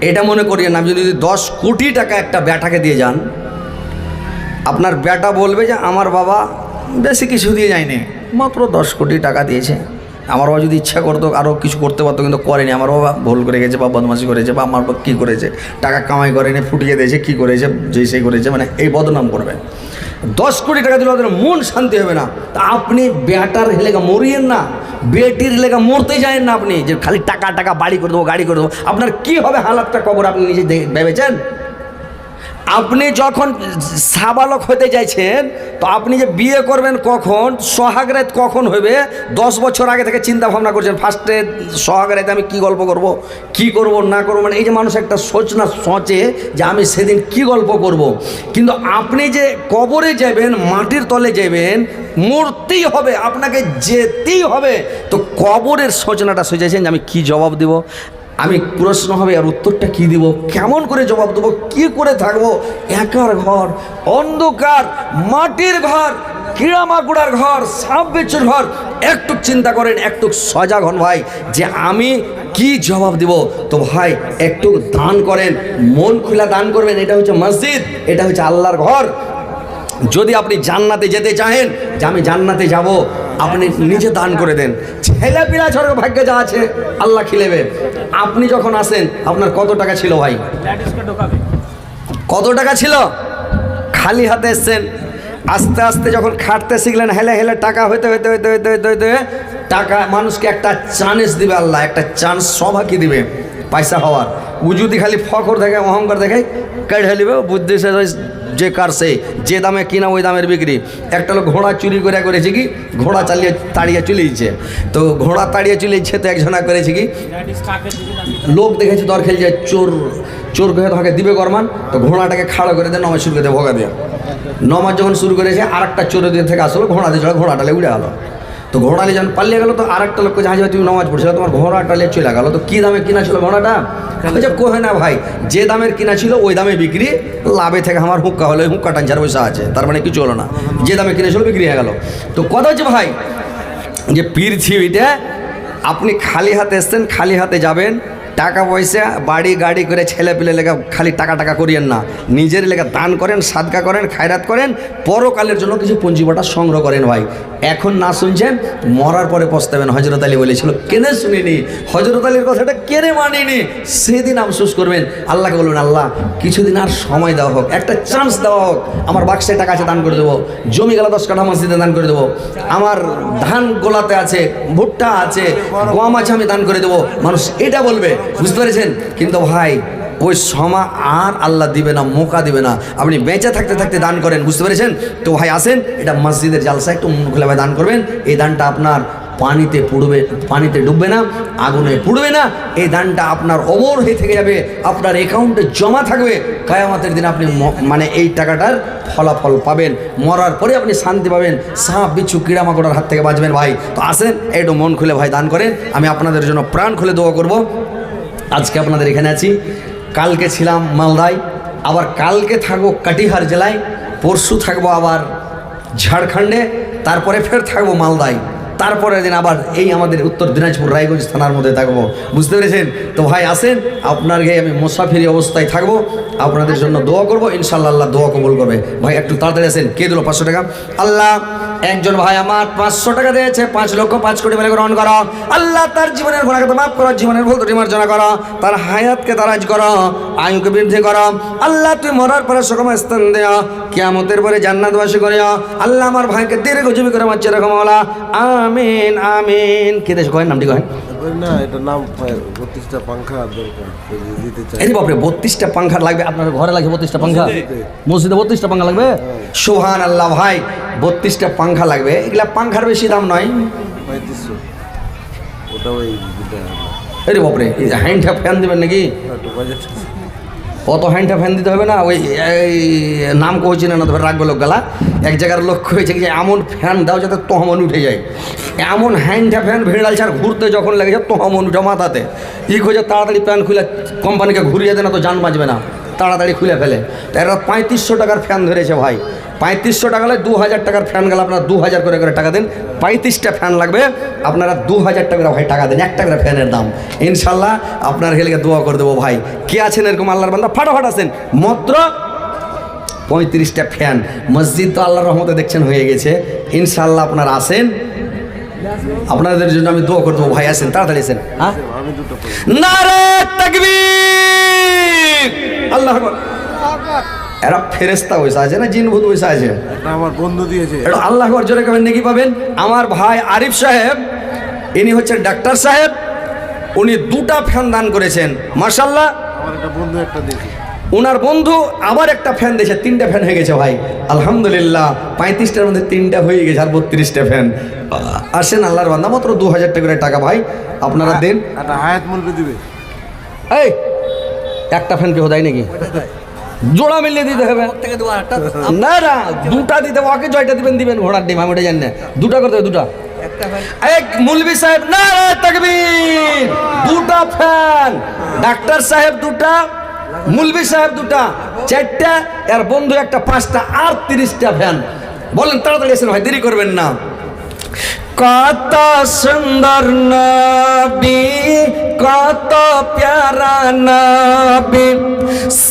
এটা মনে করিয়ে না, আপনি যদি 10 কোটি টাকা একটা ব্যাটাকে দিয়ে যান, আপনার ব্যাটা বলবে যে আমার বাবা বেশি কিছু দিয়ে যায়নি, মাত্র 10 কোটি টাকা দিয়েছে। আমার বাবা যদি ইচ্ছা করতো আরও কিছু করতে পারতো, কিন্তু করেনি। আমার বাবা ভুল করে গেছে, বা বদমাশি করেছে, বা আমার বাবা কী করেছে, টাকা কামাই করেনি, ফুটিয়ে দিয়েছে, কী করেছে, যেই সেই করেছে, মানে এই বদনাম করবে। 10 কোটি টাকা দিলে ওদের মন শান্তি হবে না। তা আপনি বেটার হেলেগা মরিয়েন না, বেটির লেগা মরতে যায়েন না। আপনি যে খালি টাকা টাকা বাড়ি করে দেবো, গাড়ি করে দেবো, আপনার কী হবে হালাতটা কবর আপনি নিজে ভেবেছেন? আপনি যখন সাবালক হতে চাইছেন, তো আপনি যে বিয়ে করবেন কখন, সোহাগ রাত কখন হবে, 10 বছর আগে থেকে চিন্তা ভাবনা করছেন। ফার্স্টে সোহাগ রাতে আমি কী গল্প করব, কি করব না করবো, মানে এই যে মানুষ একটা সোচে যে আমি সেদিন কি গল্প করব। কিন্তু আপনি যে কবরে যাবেন, মাটির তলে যাবেন, মরতেই হবে, আপনাকে যেতেই হবে। তো কবরের সোচনাটা সোচেছেন যে আমি কি জবাব দেব, আমি প্রশ্ন হবে আর উত্তরটা কি দিব, কেমন করে জবাব দেবো, কি করে থাকবো, একার ঘর, অন্ধকার, মাটির ঘর, কিড়ামাকুড়ার ঘর, সাপ বিচ্ছুর ঘর। একটু চিন্তা করেন, একটু সজাগ হন ভাই, যে আমি কি জবাব দিব। তো ভাই একটু দান করেন, মন খোলা দান করবেন। এটা হচ্ছে মসজিদ, এটা হচ্ছে আল্লাহর ঘর। যদি আপনি জান্নাতে যেতে চাহেন, যে আমি জান্নাতে যাব, আপনি নিজে দান করে দেন। ছেলে পিলা ছোট ভাগ্যে যা আছে আল্লাহ খিলেবে। আপনি যখন আসেন আপনার কত টাকা ছিল ভাই, কত টাকা ছিল, খালি হাতে এসছেন। আস্তে আস্তে যখন খাটতে শিখলেন, হেলে হেলে টাকা হইতে হইতে হইতে হইতে হইতে হইতে টাকা মানুষকে একটা চান্স দিবে আল্লাহ, একটা চান্স সবাইকে দিবে পয়সা হওয়ার। ও যদি খালি ফখর দেখে, অহংকার দেখে, কেড়ে নিবে। বুদ্ধি যে কারছে, যে দামে কিনা ওই দামের বিক্রি। একটা লোক ঘোড়া চুরি করেছে কি, ঘোড়া চালিয়ে তাড়িয়ে চলেছে। তো ঘোড়া তাড়িয়ে চলেছে, তো একজনা করেছে কি, লোক দেখেছে দর খেলছে, চোর চোর হয়ে তোমাকে দিবে গরমান, তো ঘোড়াটাকে খাড়া করে দেয়, নমাজ শুরু করে দেয়, ভোগা দেয়। নমাজ যখন শুরু করেছে, আর একটা চোরের দিকে থেকে আসলো, ঘোড়া দিয়ে চলে, ঘোড়াটালে উড়ে গেলো। তো ঘোড়ালে যখন পালিয়ে গেলো, তো আর একটা লোককে জাহাজ তুমি নমাজ পড়ছিল, তোমার ঘোড়াটালে চলে গেলো। তো কী দামে কিনা ছিল ঘোড়াটা, কোহে না ভাই, যে দামের কিনা ছিল ওই দামে বিক্রি, লাভে থেকে আমার হুক্কা হলো, হুক্কা টানছার পয়সা আছে, তার মানে কিছু হলো না, যে দামে কিনেছিল বিক্রি হয়ে গেল। তো কথা হচ্ছে ভাই, যে পৃথিবীতে আপনি খালি হাতে এসছেন, খালি হাতে যাবেন। টাকা পয়সা বাড়ি গাড়ি করে ছেলে পেলে লেখা খালি টাকা টাকা করিয়েন না, নিজের লেখা দান করেন, সাদকা করেন, খায়রাত করেন, পরকালের জন্য কিছু পুঁজিবাটা সংগ্রহ করেন ভাই। এখন না শুনছেন, মরার পরে পস্তাবেন। হজরত আলী বলেছিল, কেনে শুনিনি, হজরত আলীর কথাটা কেনে মানিনি, সেদিন আফসোস করবেন। আল্লাহকে বলবেন, আল্লাহ কিছুদিন আর সময় দেওয়া হোক, একটা চান্স দেওয়া হোক, আমার বাক্সে টাকা আছে দান করে দেবো, জমি গেলা 10 কাঠা মসজিদে দান করে দেবো, আমার ধান গোলাতে আছে, ভুট্টা আছে, গম আছে, আমি দান করে দেবো। মানুষ এটা বলবে, বুঝতে পেরেছেন? কিন্তু ভাই ওই সময় আর আল্লাহ দিবে না, মৌকা দিবে না। আপনি বেঁচে থাকতে থাকতে দান করেন, বুঝতে পেরেছেন? তো ভাই আসেন, এটা মসজিদের জালসা, একটু মন খুলে ভাই দান করবেন। এই দানটা আপনার পানিতে পুড়বে, পানিতে ডুববে না, আগুনে পুড়বে না। এই দানটা আপনার অমর হয়ে থেকে যাবে, আপনার অ্যাকাউন্টে জমা থাকবে। কিয়ামতের দিন আপনি মানে এই টাকাটার ফলাফল পাবেন, মরার পরে আপনি শান্তি পাবেন, সাপ বিচ্ছু কিড়ামাকড়ার হাত থেকে বাঁচবেন ভাই। তো আসেন, একটু মন খুলে ভাই দান করেন। আমি আপনাদের জন্য প্রাণ খুলে দোয়া করব। আজকে আপনাদের এখানে আছি, কালকে ছিলাম মালদায়, আবার কালকে থাকবো কাটিহার জেলায়, পরশু থাকবো আবার ঝাড়খণ্ডে, তারপরে ফের থাকবো মালদায়, তারপরের দিন আবার এই আমাদের উত্তর দিনাজপুর রায়গঞ্জ থানার মধ্যে থাকবো, বুঝতে পেরেছেন? তো ভাই আসেন, আপনার গায়ে আমি মুসাফিরি অবস্থায় থাকবো, আপনাদের জন্য দোয়া করবো, ইনশাল্লাহ আল্লাহ দোয়া কবুল করবে। ভাই একটু তাড়াতাড়ি আসেন। কে দিল 500 টাকা? আল্লাহ, একজন ভাই আমার 500 টাকা দিয়েছে, 5 লক্ষ 5 কোটি বলে গ্রহণ করো। আল্লাহ তার জীবনের গুনাহকে মাফ করো, জীবনের ভুল ত্রুটি মার্জনা করো, তার হায়াতকে দারাজ করো, আয়ুকে বৃদ্ধি করো। আল্লাহ তুই মরার পরে সুগম স্থান দেও, কিয়ামতের পরে জান্নাতবাসী করিও। আল্লাহ আমার ভাইকে দীর্ঘজীবী করে মারছে এরকম বলা, আমিন আমিন। কে দেশ কয়েন, নামটি কয়েন না, এটা নাম 32টা পাংখা দরকার দিতে চাই। এই বাপরে, 32টা পাংখা লাগবে আপনার ঘরে? লাগবে 32টা পাংখা? মসজিদে 32টা পাংখা লাগবে? সুবহান আল্লাহ ভাই, 32টা পাংখা লাগবে। এগুলা পাংখার বেশি দাম নয়, 3500। ওটা ওই আরে বাপরে, হ্যান্ডটা ফ্যান দেবেন নাকি? অত হ্যান্ডটা ফ্যান দিতে হবে না, ওই নাম কইছি না, তবে রাখবে লোক গেলা। এক জায়গার লক্ষ্য হয়েছে কি, এমন ফ্যান দাও যাতে তহমন উঠে যায়, এমন হ্যান্ডটা ফ্যান ভিড়ালছে, আর ঘুরতে যখন লেগেছে তহমন উঠে মাথাতে। ই হয়ে যায়, তাড়াতাড়ি ফ্যান খুলে কোম্পানিকে ঘুরিয়ে দেয়, না তো যান বাঁচবে না, তাড়াতাড়ি খুলে ফেলে। তো এরা 3500 টাকার ফ্যান ধরেছে ভাই। 3500 টাকা হলে 2000 টাকার ফ্যান গেলে আপনারা 2000 করে করে টাকা দিন। 35টা ফ্যান লাগবে, আপনারা 2000 টাকা করে ভাই টাকা দিন, একটা করে ফ্যানের দাম। ইনশাল্লাহ আপনার হেলিকে দোয়া করে দেবো ভাই। কে আছেন এরকম আল্লাহর বান্দা? ফাটাফাট আছেন। মাত্র 35টা ফ্যান, মসজিদ তো আল্লাহর রহমতে দেখছেন হয়ে গেছে। ইনশাল্লাহ আপনারা আসেন, আপনাদের জন্য আমি দোয়া করে দেবো ভাই। আসেন, তাড়াতাড়ি আসেন। হ্যাঁ, আমি দুটো পড়ি। নারে তাকবীর, আল্লাহু আকবার। এরা ফেরেশতা বসে আছে না জিন ভূত বসে আছে? এটা আমার বন্ধু দিয়েছে। এটা আল্লাহু আকবার জোরে কবেন, নাকি পাবেন। আমার ভাই আরিফ সাহেব, ইনি হচ্ছেন ডাক্তার সাহেব, উনি 2টা ফ্যান দান করেছেন মাশাআল্লাহ। আমার একটা বন্ধু একটা দিয়েছে। ওনার বন্ধু আবার একটা ফ্যান দিয়েছে, 3টা ফ্যান হয়ে গেছে ভাই আলহামদুলিল্লাহ। 35টার মধ্যে 3টা হয়ে গেছে আর 32টা ফ্যান। আসেন আল্লাহর বান্দা, মাত্র 2000 টাকা করে টাকা ভাই আপনারা দেন। একটা হায়াত মূল্য দিবে। এই একটা ফ্যান কেউ দেয় নাকি? জোড়া মিলিয়ে দিতে হবে। না না, 2টা দিতে হবে। ওকে জয়টা দিবেন দিবেন, ঘোড়ার ডিম আমি ওটা জানি না। 2টা করতে হবে, 2টা। এক মুলবি সাহেব নারে তাকবীর, 2টা ফ্যান। ডাক্তার সাহেব 2টা, মুলবি সাহেব 2টা, 4টা, এর বন্ধু একটা, 5টা, আর 30টা ফ্যান। বলেন তাড়াতাড়ি এসেন ভাই, দেরি করবেন না। কত সুন্দর নবী, কত প্যারা নবী,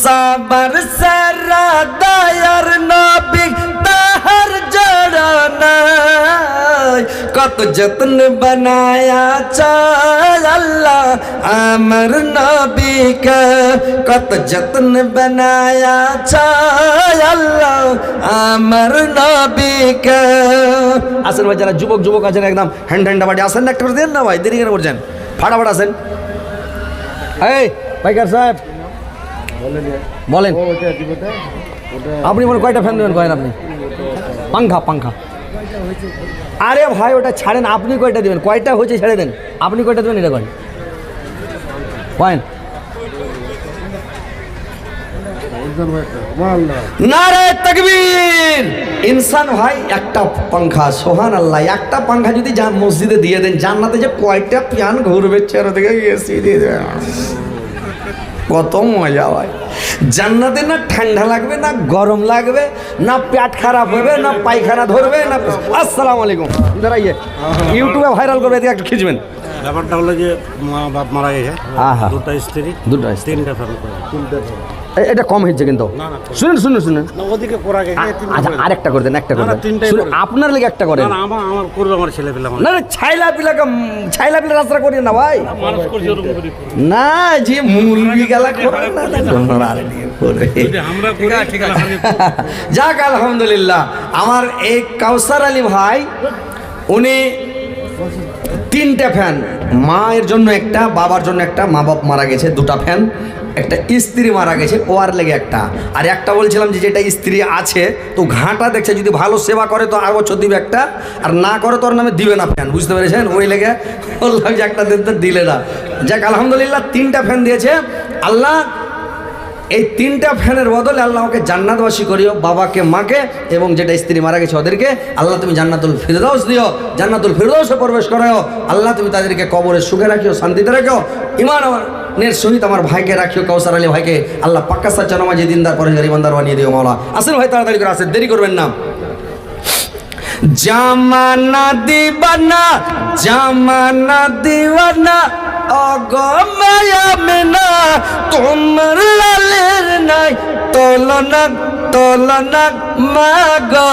সবার সারা দয়ার নবী, তাহার জড়া নাই। কত যত্ন বানায়া চায় আল্লাহ আমার নবীকে, কত যত্ন বানায়া চায় আল্লাহ আমার নবীকে। আসেন ভাই, যারা যুবক যুবক আছেন একদম হ্যান্ড হ্যান্ডা বাড়ি আসেন না, একটা করে দেন না ভাই, দেরি কেন করছেন? ফাটাফাট আসেন। এই পাইকার সাহেব বলেন, আপনি বলেন কয়টা ফ্যান দেবেন? কয়েন আপনি? পাংখা, পাংখা। আরে ভাই ওটা ছাড়েন, আপনি কয়টা দেবেন? কয়টা হয়েছে ছেড়ে দেন, আপনি কয়টা দেবেন এটা করেন। কয়েন নারে তাকবীর। ইনসান ভাই একটা পাংখা, সুবহানাল্লাহ, একটা পাংখা যদি মসজিদে দিয়ে দেন, জান্নাতে যে কয়টা পিয়ান ঘুরবে চারদিকে, এসি দিয়ে দেন, কত মজা হয়। জান্নাতে না ঠান্ডা লাগবে, না গরম লাগবে, না পেট খারাপ হবে, না পায়খানা ধরবে, না। আসসালামু আলাইকুম, দাঁড়াইয়ে ইউটিউবে ভাইরাল করবে, এদিকে একটু খিচবেন। ব্যাপারটা হলো যে মা বাপ মারা গেছে, আহা, 2টা স্ত্রী, 2টা স্ত্রী। 3টা ফ্যামিলি। এটা কম হয়েছে কিন্তু। শুনুন শুনুন শুনুন, ওদিকে করা গেছে। আচ্ছা আরেকটা করে দেন, একটা করে দেন। তিনটাই শুনুন, করে। আপনার লেগে একটা করেন। না আমার আমার করবে, আমার ছেলে পেলে না না, ছাইলা পিলাকে, ছাইলা পিলা রাস্তা করি না ভাই। মানুষ করছে ওরকম করে। না, যে মুরগি গালা করে না, তোমরা আর নিয়ে করে। আমরা ঠিক আছে। যাক আলহামদুলিল্লাহ। আমার এই কাউসার আলী ভাই, উনি 3টা ফ্যান, মায়ের জন্য একটা, বাবার জন্য একটা, মা বাপ মারা গেছে 2টা ফ্যান, একটা স্ত্রী মারা গেছে ওয়ার লেগে একটা, আর একটা বলছিলাম যে যেটা স্ত্রী আছে তো ঘাটা দেখছে, যদি ভালো সেবা করে তো আর বছর দিবে একটা, আর না করে তোর নামে দিবে না ফ্যান, বুঝতে পেরেছেন? ওই লেগে বললাম যে একটা দিন তো দিলে না। যাক আলহামদুলিল্লাহ, 3টা ফ্যান দিয়েছে আল্লাহ। এই 3টা ফ্যানের বদলে আল্লাহ আমাকে জান্নাতবাসী করিও, বাবাকে, মাকে, এবং যেটা স্ত্রী মারা গেছে ওদেরকে আল্লাহ তুমি জান্নাতুল ফিরদাউস দিও, জান্নাতুল ফিরদাউসে প্রবেশ করাও আল্লাহ। তুমি তাদেরকে কবরে সুখে রাখিও, শান্তিতে রাখিও, ইমান আমানের সহিত আমার ভাইকে রাখিও, কাউসার আলী ভাইকে আল্লাহ পাক্কা সাচ্চা নামাজি দিনদার পরেশগার ইমানদার বানিয়ে দিও মাওলা। আসেন ভাই তাড়াতাড়ি করে আসেন, দেরি করবেন না। জামানা দিবানা, জামানা দিওয়ানা, অগো মায়া মেনা, তোমার লালের নাই তুলনা, তুলনা মাগো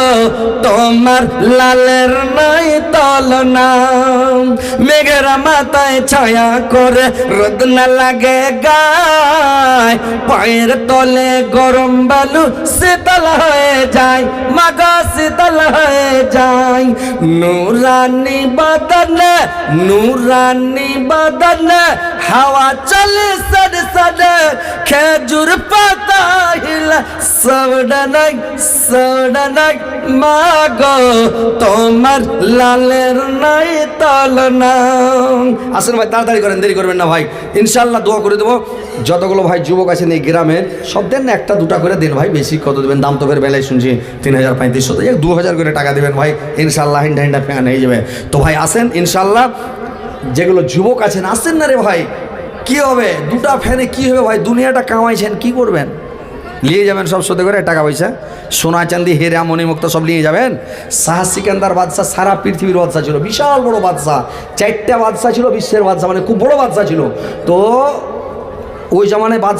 তোমার লালের নাই তুলনা। মেঘের মাথায় ছায়া করে রোদ না লাগে গায়, পায়ের তলে গরম বালু শীতল হয়ে যায়, মাগো শীতল হয়ে যায়। নুরানি বদনে, নুরানি বদনে, হাওয়া চলে সদ সদ, খেজুর পাতা হিলা, সবডানাই সবডানাই মাগো তোমার লালের নাই তলনা। আসেন ভাই তাড়াতাড়ি করেন, দেরি করবেন না ভাই। ইনশাল্লাহ দোয়া করে দেবো। যতগুলো ভাই যুবক আছেন এই গ্রামের সব দেন না, একটা 2টা করে দেন ভাই, বেশি কত দেবেন? দাম তো বেলায় শুনছি 3000-3500, 2000 করে টাকা দেবেন ভাই, ইনশাল্লাহ হিন্ডা হিন্ডা ফ্যান হয়ে যাবে। তো ভাই আসেন ইনশাল্লাহ, যেগুলো যুবক আছেন আসেন না রে ভাই। কি হবে 2টা ফ্যানে, কি হবে ভাই? দুনিয়াটা কামাইছেন, কি করবেন? নিয়ে যাবেন সব সাথে করে টাকা পয়সা, সোনা চাঁদি হেরা মণিমুক্ত সব নিয়ে যাবেন। শাহ সিকান্দার বাদশাহ সারা পৃথিবীর বাদশাহ ছিল, বিশাল বড় বাদশাহ, 4টা বাদশাহ ছিল বিশ্বের বাদশাহ, মানে খুব বড় বাদশাহ ছিল। তো ওই জামানায় বাদশাহ